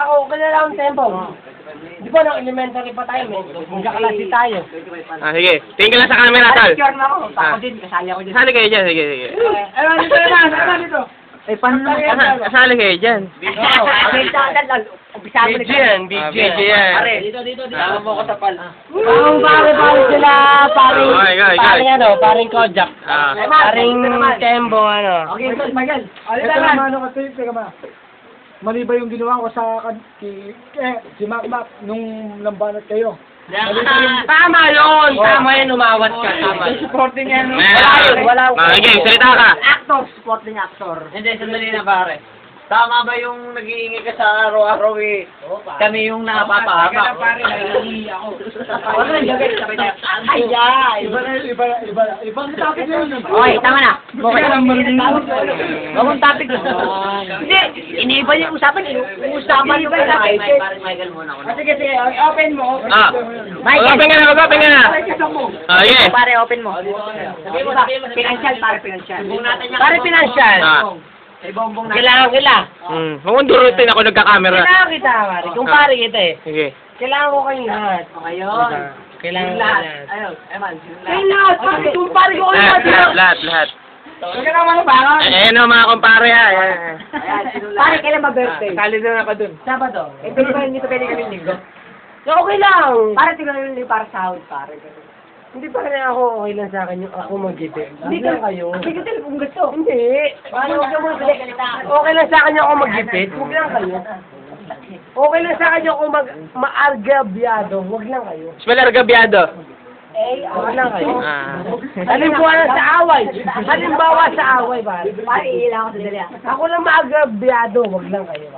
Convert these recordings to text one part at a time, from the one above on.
ako, kilala akong tempo. Di ba, nung elementary pa tayo, may magkaklase tayo. Sige. Tingin ka lang sa camera, tol. Picture na ako, ako din, kasali ako dyan. Kasali kayo dyan, sige. Ewan, dito naman, dito. Eh, paano naman? Kasali kayo dyan. Umpisa mo na BG yan. Pare, dito. Tama mo ko sa pal. Pare sila, paring Kojak. Paring Tembo, ano. Okay, Miguel. Mali ba yung ginawa ko sa si Mac nung lambanat kayo? Tama yun! Tama yun, umawat ka. Tama. Supporting yan. Wala. Okay, salita ka. Actor, supporting actor. Hindi, sandali na pare. Tama ba yung nag-iingi ka sa araw-araw eh? Kami yung napapahamak. Wala, yagay sa kanya. Ay, Ibang topic na yun. okay, tama na. Okay. Bagong topic. Hindi, iniiba yung usapan. Usapan yung usapan. Pare Michael muna ako. Sige, open mo. Mag-open ka na. Okay. Pare, open mo. Financial, pare financial. Pare financial. Kailangan kita. Kung durutin ako nagka-camera. Kailangan kita, pare. Kung pare kita eh. Sige. Kailangan ko kayong lahat. Ayun. Kailangan ko lahat. Ayun, Eman. Kayong lahat, pare. Kung pare ko kayo lahat. Lahat. Huwag ka naman na bangon. Ayan o mga kumpare ha. Pare, kailan ba-birthday? Kali na ako dun. Sabado. Eh, hindi pa pwede kami linggo. Okay lang. Pare, tignan nyo para sahod, pare. Hindi pa rin ako okay lang sa akin yung ako mag-gipit. Hindi lang kayo. Sige, kung gusto. Hindi. Paano huwag ka muna okay lang sa akin yung ako mag-gipit. Huwag lang kayo. Okay lang sa akin yung ako ma-argabyado. Huwag lang kayo. Spell argabyado. Huwag lang kayo. Halimbawa sa away. Halimbawa sa away, pare. Pare, iilang ako sa dali. Ako lang ma-argabyado. Huwag lang kayo.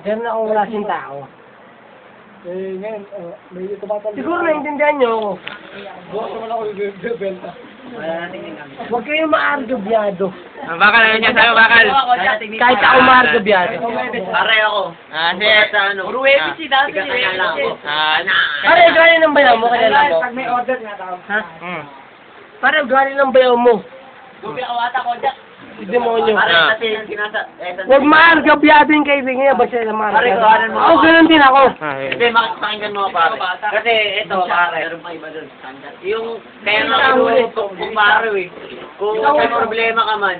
Diyan na akong klaseng tao. Ngayon, may tumatalbog. Siguro naintindihan nyo ako. Bukas naman ako bibenta. Huwag kayong ma-argabyado. Bakal na niya sa'yo, bakal. Kahit ako ma-argabyado. Pare ako. Sige. Sa ano? Tiga lang ako. Pare, galing ng bayaw mo, kaya lang mo. Pag may order nga tao. Ha? Pare, galing ng bayaw mo. Gubi ako ata ko dyan. Si demonyo. Pare, kasi yung sinasa... Huwag ma-argabyado yung kaibigan niya, basta sila Pare, gawanan mo. ako, ganun din ako. Hindi, makakapakinggan mo pare. Kasi ito pare. Meron pa iba doon. Yung kaya nga kung pare eh. Kung may problema ka man,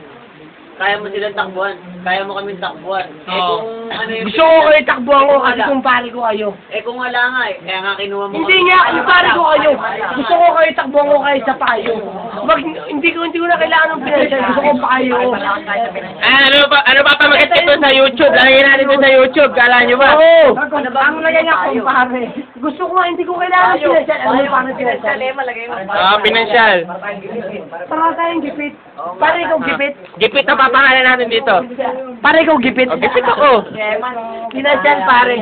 kaya mo silang takbuhan. Kaya mo kami takbuhan. Eh kung ano yung... Gusto ko kayo takbuhan ko kasi kung pare ko kayo. Eh kung wala nga eh. Kaya nga kinuha mo Hindi nga, kung pare ko kayo. Gusto ko kayo takbuhan ko kayo sa payo. Hindi ko na kailangan ng pinansyal. Gusto ko payo. Ano pa pamagat ito sa YouTube? Lagyan natin ito sa YouTube. Kala nyo ba? Oo. Ang lagay nga kung pare. Gusto ko nga, hindi ko kailangan ng pinansyal. Ano yung paano pinansyal? Pinansyal. Para tayong gipit. Pare ikaw gipit. Gipit na papangalan natin dito. Pare ikaw gipit. Gipit ako. Pinansyal pare.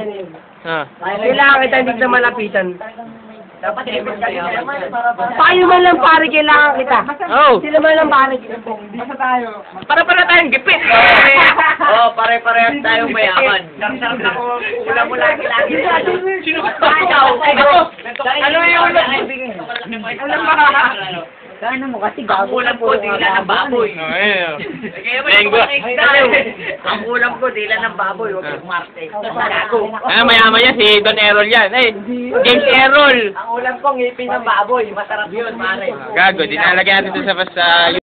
Ah. Kailangan kita hindi kita malapitan. Dapat i-effort kayo. Payo man lang pare, kailangan kita. Oh. Sila man lang pare. Basta tayo. Para tayong gipit. Oo, pare-parehas tayong mayaman. Sarap na ko. Ulam mo lagi-lagi. Sino ba? Ako. Ano yung Ulam ba? Gano'n mo kasi Ang ulam ko, dila ng baboy. Kaya Lenggo. Ang ulam ko, dila ng baboy. Huwag yung marte. Gago. Mayaman yan, si Don Errol yan. James Errol. Ang ulam ko, ngipin ng baboy. Masarap yun, pare. Gago, dinalagyan natin ito sa